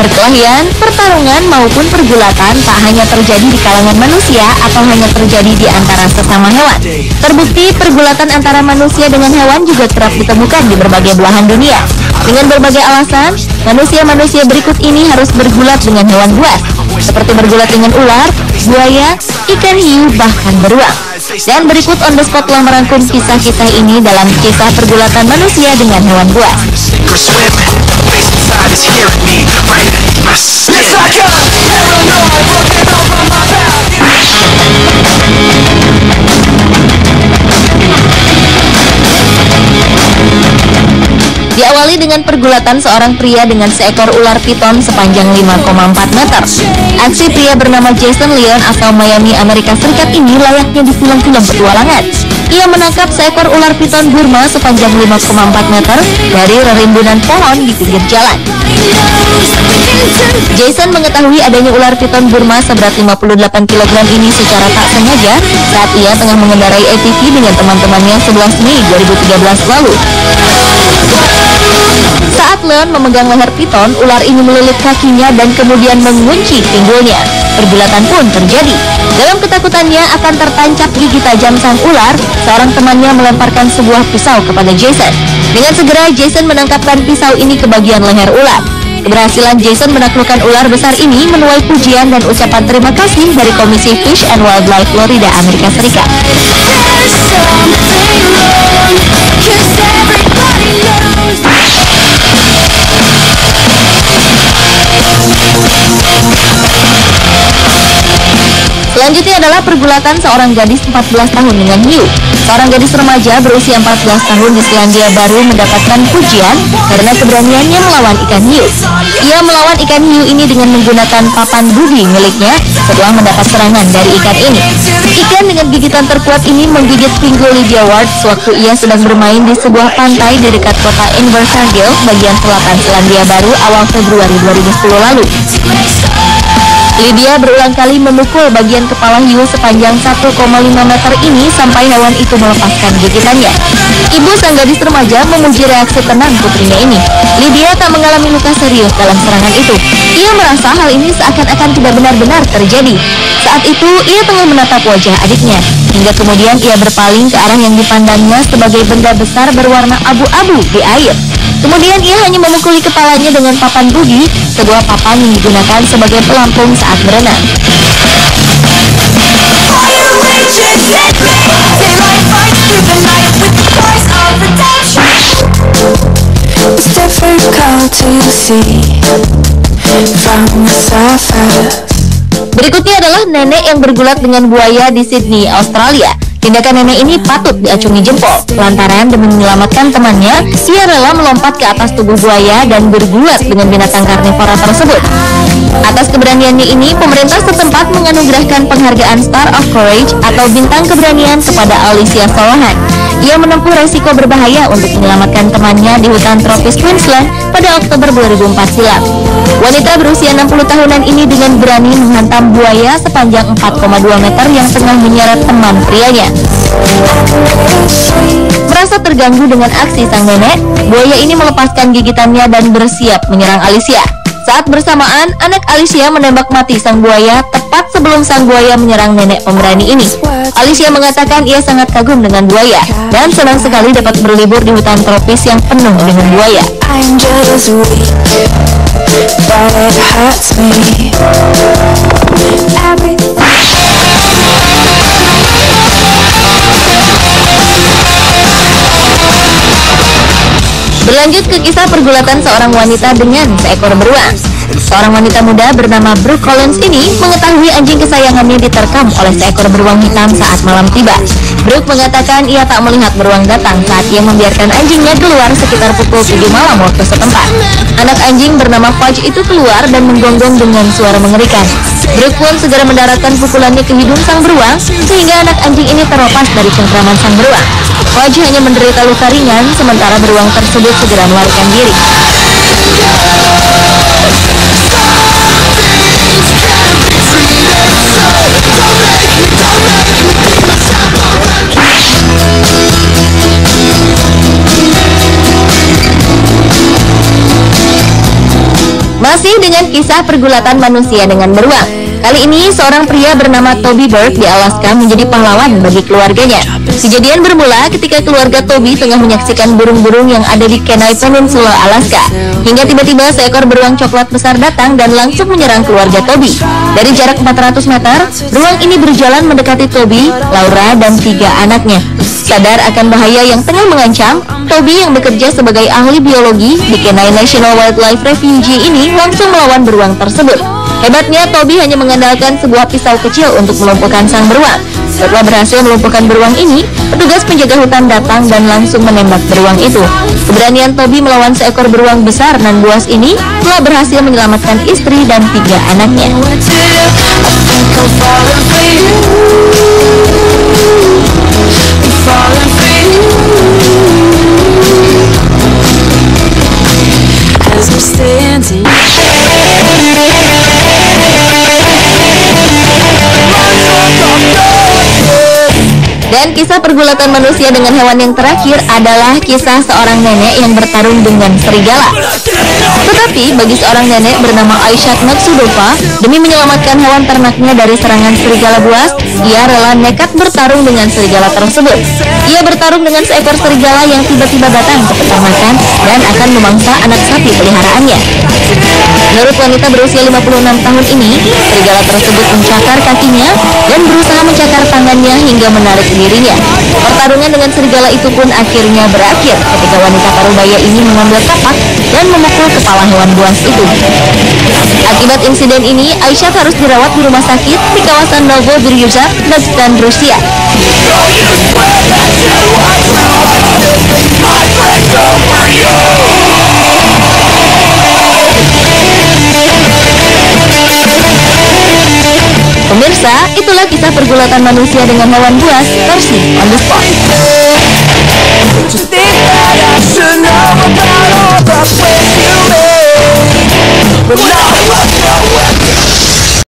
Perkelahian, pertarungan maupun pergulatan tak hanya terjadi di kalangan manusia atau hanya terjadi di antara sesama hewan. Terbukti pergulatan antara manusia dengan hewan juga kerap ditemukan di berbagai belahan dunia. Dengan berbagai alasan, manusia-manusia berikut ini harus bergulat dengan hewan buas, seperti bergulat dengan ular, buaya, ikan hiu, bahkan beruang. Dan berikut On The Spot telah merangkum kisah-kisah ini dalam kisah pergulatan manusia dengan hewan buas. Diawali dengan pergulatan seorang pria dengan seekor ular piton sepanjang 5,4 meter. Aksi pria bernama Jason Leon asal Miami, Amerika Serikat ini layaknya di film-film petualangan. Ia menangkap seekor ular piton Burma sepanjang 5,4 meter dari rerimbunan pohon di pinggir jalan. Jason mengetahui adanya ular piton Burma seberat 58 kg ini secara tak sengaja saat ia tengah mengendarai ATV dengan teman-temannya 11 Mei 2013 lalu. Saat Leon memegang leher piton, ular ini melilit kakinya dan kemudian mengunci pinggulnya. Pergulatan pun terjadi. Dalam ketakutannya akan tertancap gigi tajam sang ular, seorang temannya melemparkan sebuah pisau kepada Jason. Dengan segera, Jason menangkapkan pisau ini ke bagian leher ular. Keberhasilan Jason menaklukkan ular besar ini menuai pujian dan ucapan terima kasih dari Komisi Fish and Wildlife Florida, Amerika Serikat. Selanjutnya adalah pergulatan seorang gadis 14 tahun dengan hiu. Seorang gadis remaja berusia 14 tahun di Selandia Baru mendapatkan pujian karena keberaniannya melawan ikan hiu. Ia melawan ikan hiu ini dengan menggunakan papan budi miliknya setelah mendapat serangan dari ikan ini. Ikan dengan gigitan terkuat ini menggigit pinggul Lydia Ward sewaktu ia sedang bermain di sebuah pantai di dekat kota Invercargill, bagian selatan Selandia Baru awal Februari 2010 lalu. Lydia berulang kali memukul bagian kepala hiu sepanjang 1,5 meter ini sampai hewan itu melepaskan gigitannya. Ibu sang gadis remaja memuji reaksi tenang putrinya ini. Lydia tak mengalami luka serius dalam serangan itu. Ia merasa hal ini seakan-akan tidak benar-benar terjadi. Saat itu, ia tengah menatap wajah adiknya, hingga kemudian ia berpaling ke arah yang dipandangnya sebagai benda besar berwarna abu-abu di air. Kemudian ia hanya memukuli kepalanya dengan papan budi, sebuah papan yang digunakan sebagai pelampung saat berenang. Berikutnya adalah nenek yang bergulat dengan buaya di Sydney, Australia. Tindakan nenek ini patut diacungi jempol. Lantaran demi menyelamatkan temannya, ia rela melompat ke atas tubuh buaya dan bergulat dengan binatang karnivora tersebut. Atas keberaniannya ini, pemerintah setempat menganugerahkan penghargaan Star of Courage atau bintang keberanian kepada Alicia Solohan. Ia menempuh resiko berbahaya untuk menyelamatkan temannya di hutan tropis Queensland pada Oktober 2004 silam. Wanita berusia 60 tahunan ini dengan berani menghantam buaya sepanjang 4,2 meter yang tengah menyeret teman prianya. Merasa terganggu dengan aksi sang nenek, buaya ini melepaskan gigitannya dan bersiap menyerang Alicia. Saat bersamaan, anak Alicia menembak mati sang buaya tepat sebelum sang buaya menyerang nenek pemberani ini. Alicia mengatakan ia sangat kagum dengan buaya dan senang sekali dapat berlibur di hutan tropis yang penuh dengan buaya. Berlanjut ke kisah pergulatan seorang wanita dengan seekor beruang. Seorang wanita muda bernama Brooke Collins ini mengetahui anjing kesayangannya diterkam oleh seekor beruang hitam saat malam tiba. Brooke mengatakan ia tak melihat beruang datang saat ia membiarkan anjingnya keluar sekitar pukul 7 malam waktu setempat. Anak anjing bernama Fudge itu keluar dan menggonggong dengan suara mengerikan. Brooke pun segera mendaratkan pukulannya ke hidung sang beruang sehingga anak anjing ini terlepas dari cengkraman sang beruang. Fudge hanya menderita luka ringan sementara beruang tersebut segera melarikan diri. Masih dengan kisah pergulatan manusia dengan beruang. Kali ini seorang pria bernama Toby Bird di Alaska menjadi pahlawan bagi keluarganya. Kejadian bermula ketika keluarga Toby tengah menyaksikan burung-burung yang ada di Kenai Peninsula, Alaska. Hingga tiba-tiba seekor beruang coklat besar datang dan langsung menyerang keluarga Toby. Dari jarak 400 meter, beruang ini berjalan mendekati Toby, Laura, dan 3 anaknya. Sadar akan bahaya yang tengah mengancam, Toby yang bekerja sebagai ahli biologi di Kenai National Wildlife Refuge ini langsung melawan beruang tersebut. Hebatnya, Toby hanya mengandalkan sebuah pisau kecil untuk melumpuhkan sang beruang. Setelah berhasil melumpuhkan beruang ini, petugas penjaga hutan datang dan langsung menembak beruang itu. Keberanian Toby melawan seekor beruang besar nan buas ini telah berhasil menyelamatkan istri dan 3 anaknya. Dan kisah pergulatan manusia dengan hewan yang terakhir adalah kisah seorang nenek yang bertarung dengan serigala. Tetapi bagi seorang nenek bernama Aishat Maksudova, demi menyelamatkan hewan ternaknya dari serangan serigala buas, ia rela nekat bertarung dengan serigala tersebut. Ia bertarung dengan seekor serigala yang tiba-tiba datang ke peternakan dan akan memangsa anak sapi peliharaannya. Menurut wanita berusia 56 tahun ini, serigala tersebut mencakar kakinya dan berusaha mencakar tangannya hingga menarik dirinya. Pertarungan dengan serigala itu pun akhirnya berakhir ketika wanita parubaya ini mengambil kapak dan memukul kepala hewan buas itu. Akibat insiden ini, Aisyah harus dirawat di rumah sakit di kawasan Novobiryuzh, dan Rusia. Pemirsa, itulah kisah pergulatan manusia dengan hewan buas versi On The Spot.